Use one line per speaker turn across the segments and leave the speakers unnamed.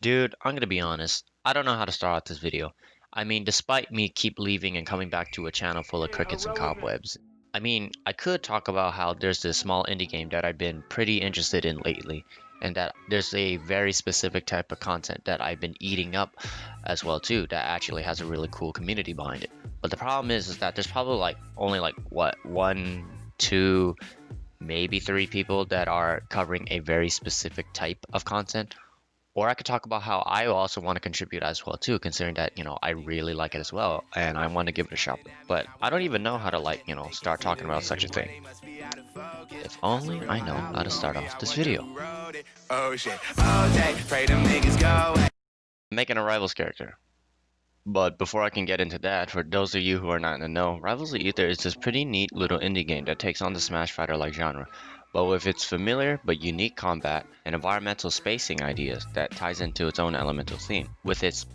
Dude, I'm gonna be honest. I don't know how to start out this video. I mean, despite me keep leaving and coming back to a channel full of crickets and cobwebs. I mean, I could talk about how there's this small indie game that I've been pretty interested in lately, and that there's a very specific type of content that I've been eating up as well too, that actually has a really cool community behind it. But the problem is that there's probably only what, one, two, maybe three people that are covering a very specific type of content. Or I could talk about how I also want to contribute as well too, considering that, I really like it as well, and I want to give it a shot. But I don't even know how to start talking about such a thing. If only I know how to start off this video. Making a Rivals character. But before I can get into that, for those of you who are not in the know, Rivals of Aether is this pretty neat little indie game that takes on the Smash Fighter-like genre, but with its familiar but unique combat and environmental spacing ideas that ties into its own elemental theme, with its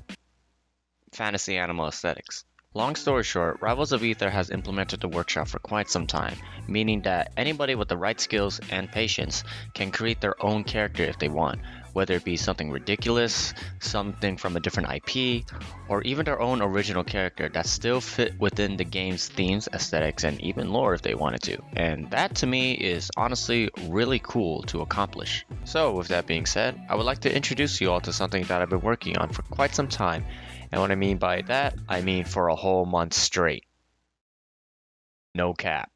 fantasy animal aesthetics. Long story short, Rivals of Aether has implemented the workshop for quite some time, meaning that anybody with the right skills and patience can create their own character if they want, whether it be something ridiculous, something from a different IP, or even their own original character that still fit within the game's themes, aesthetics, and even lore if they wanted to. And that to me is honestly really cool to accomplish. So with that being said, I would like to introduce you all to something that I've been working on for quite some time. And what I mean by that, I mean for a whole month straight. No cap.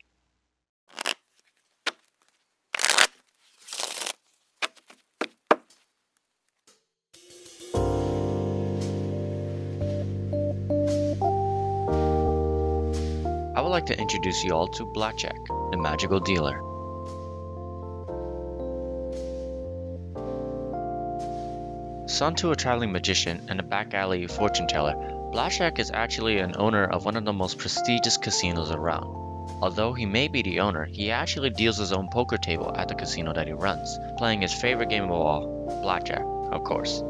I would like to introduce you all to Blackjack, the magical dealer. Son to a traveling magician and a back alley fortune teller, Blackjack is actually an owner of one of the most prestigious casinos around. Although he may be the owner, he actually deals his own poker table at the casino that he runs, playing his favorite game of all, Blackjack, of course.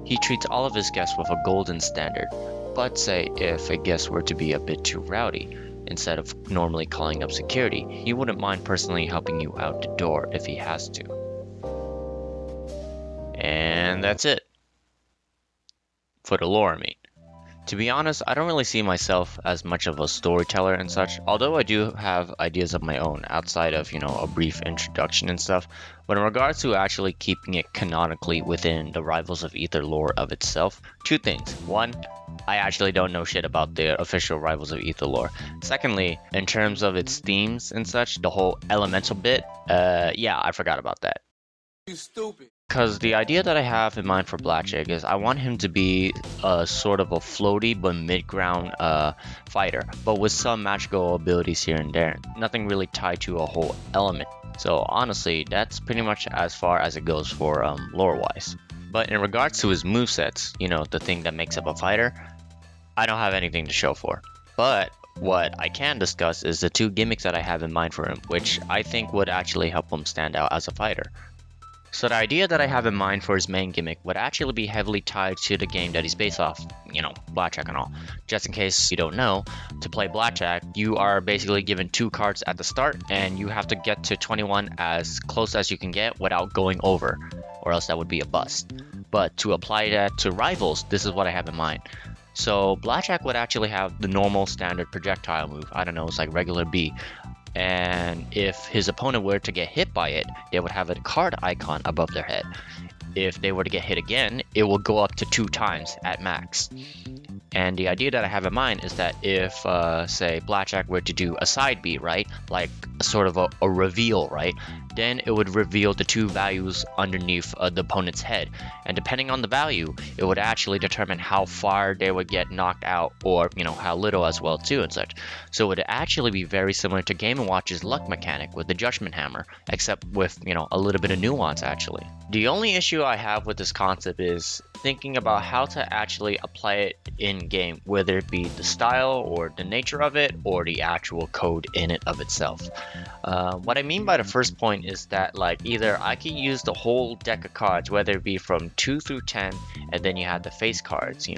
He treats all of his guests with a golden standard, but say if a guest were to be a bit too rowdy, instead of normally calling up security, he wouldn't mind personally helping you out the door if he has to. And that's it. For the lore, I mean. To be honest, I don't really see myself as much of a storyteller and such, although I do have ideas of my own outside of, a brief introduction and stuff. But in regards to actually keeping it canonically within the Rivals of Aether lore of itself, two things. One, I actually don't know shit about the official Rivals of Aether lore. Secondly, in terms of its themes and such, the whole elemental bit, yeah, I forgot about that.
You stupid.
Because the idea that I have in mind for Blackjack is I want him to be a sort of a floaty but mid-ground fighter, but with some magical abilities here and there. Nothing really tied to a whole element. So honestly, that's pretty much as far as it goes for lore-wise. But in regards to his movesets, the thing that makes up a fighter, I don't have anything to show for. But what I can discuss is the two gimmicks that I have in mind for him, which I think would actually help him stand out as a fighter. So the idea that I have in mind for his main gimmick would actually be heavily tied to the game that he's based off, Blackjack and all. Just in case you don't know, to play Blackjack, you are basically given 2 cards at the start, and you have to get to 21 as close as you can get without going over, or else that would be a bust. But to apply that to Rivals, this is what I have in mind. So Blackjack would actually have the normal standard projectile move, I don't know, it's like regular B. And if his opponent were to get hit by it, they would have a card icon above their head. If they were to get hit again, it will go up to 2 times at max. And the idea that I have in mind is that if, say, Blackjack were to do a side B, right? Like sort of a reveal, right? Then it would reveal the 2 values underneath the opponent's head. And depending on the value, it would actually determine how far they would get knocked out, or, how little as well too and such. So it would actually be very similar to Game & Watch's luck mechanic with the Judgment Hammer, except with, a little bit of nuance actually. The only issue I have with this concept is thinking about how to actually apply it in game, whether it be the style or the nature of it or the actual code in it of itself. What I mean by the first point is that either I can use the whole deck of cards, whether it be from 2 through 10, and then you have the face cards,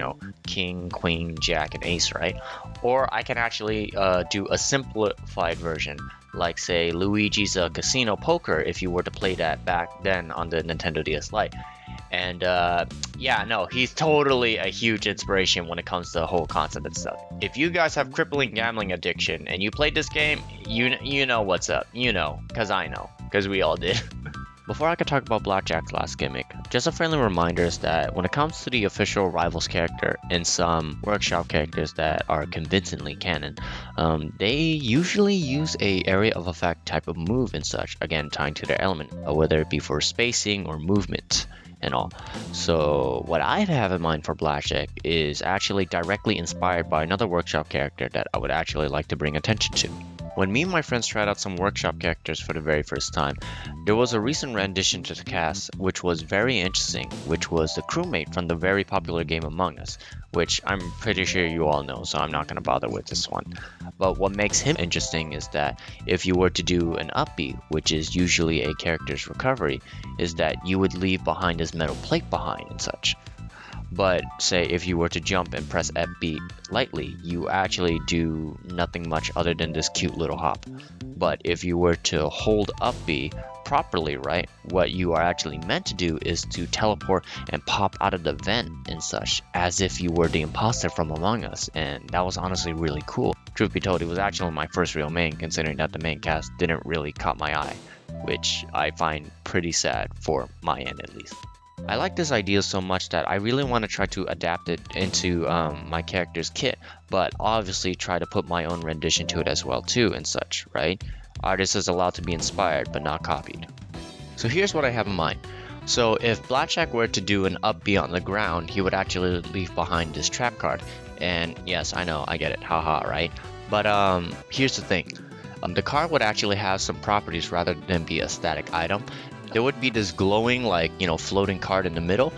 King, Queen, Jack, and Ace, right? Or I can actually do a simplified version, like say Luigi's Casino Poker if you were to play that back then on the Nintendo DS Lite. And yeah, no, he's totally a huge inspiration when it comes to the whole concept and stuff. If you guys have crippling gambling addiction and you played this game, you know what's up. You know, because I know, because we all did. Before I could talk about Blackjack's last gimmick, just a friendly reminder is that when it comes to the official Rivals character and some workshop characters that are convincingly canon, they usually use a area of effect type of move and such, again tying to their element, whether it be for spacing or movement and all. So what I have in mind for Blackjack is actually directly inspired by another workshop character that I would actually like to bring attention to. When me and my friends tried out some workshop characters for the very first time, there was a recent rendition to the cast which was very interesting, which was the Crewmate from the very popular game Among Us, which I'm pretty sure you all know, so I'm not going to bother with this one. But what makes him interesting is that if you were to do an upbeat, which is usually a character's recovery, is that you would leave behind his metal plate behind and such. But say if you were to jump and press upbeat lightly, you actually do nothing much other than this cute little hop. But if you were to hold upbeat properly, right, what you are actually meant to do is to teleport and pop out of the vent and such, as if you were the imposter from Among Us, and that was honestly really cool. Truth be told, it was actually my first real main, considering that the main cast didn't really caught my eye, which I find pretty sad for my end at least. I like this idea so much that I really want to try to adapt it into my character's kit, but obviously try to put my own rendition to it as well too and such, right? Artist is allowed to be inspired but not copied. So here's what I have in mind. So if Blackjack were to do an upbeat on the ground, he would actually leave behind this trap card. And yes, I know, I get it, haha, right? But here's the thing. The card would actually have some properties rather than be a static item. There would be this glowing, like, floating card in the middle,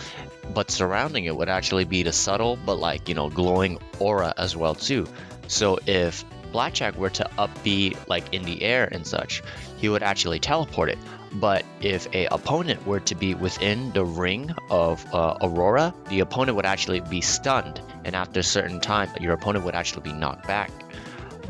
but surrounding it would actually be the subtle, but like, glowing aura as well too. So if Blackjack were to upbeat like in the air and such, he would actually teleport it. But if a opponent were to be within the ring of Aurora, the opponent would actually be stunned, and after a certain time, your opponent would actually be knocked back.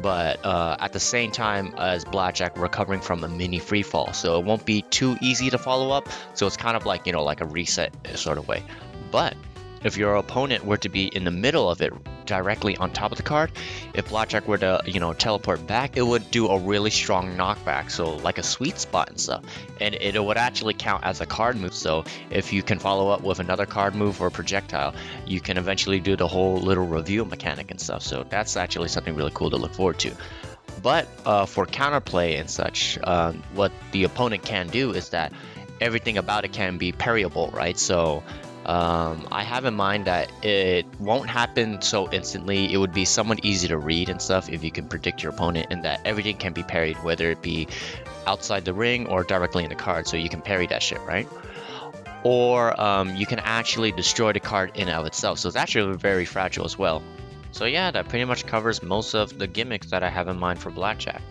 But at the same time as Blackjack recovering from a mini free fall, so it won't be too easy to follow up, so it's kind of like like a reset sort of way. But if your opponent were to be in the middle of it, directly on top of the card, if Blackjack were to teleport back, it would do a really strong knockback, so like a sweet spot and stuff, and it would actually count as a card move. So if you can follow up with another card move or projectile, you can eventually do the whole little review mechanic and stuff. So that's actually something really cool to look forward to. But for counterplay and such, what the opponent can do is that everything about it can be parryable, right? So I have in mind that it won't happen so instantly. It would be somewhat easy to read and stuff if you can predict your opponent, and that everything can be parried, whether it be outside the ring or directly in the card, so you can parry that shit, right? Or you can actually destroy the card in and of itself, so it's actually very fragile as well. So yeah, that pretty much covers most of the gimmicks that I have in mind for Blackjack.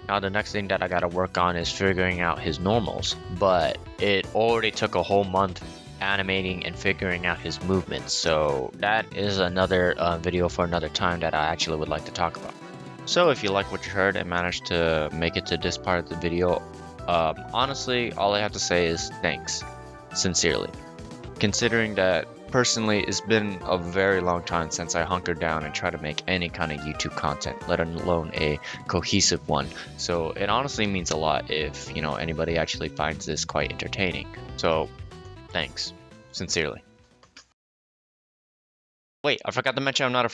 Now the next thing that I gotta work on is figuring out his normals, but it already took a whole month animating and figuring out his movements, so that is another video for another time that I actually would like to talk about. So if you like what you heard and managed to make it to this part of the video, honestly all I have to say is thanks, sincerely, considering that personally it's been a very long time since I hunkered down and tried to make any kind of YouTube content, let alone a cohesive one. So it honestly means a lot if anybody actually finds this quite entertaining. So thanks, sincerely. Wait, I forgot to mention I'm not a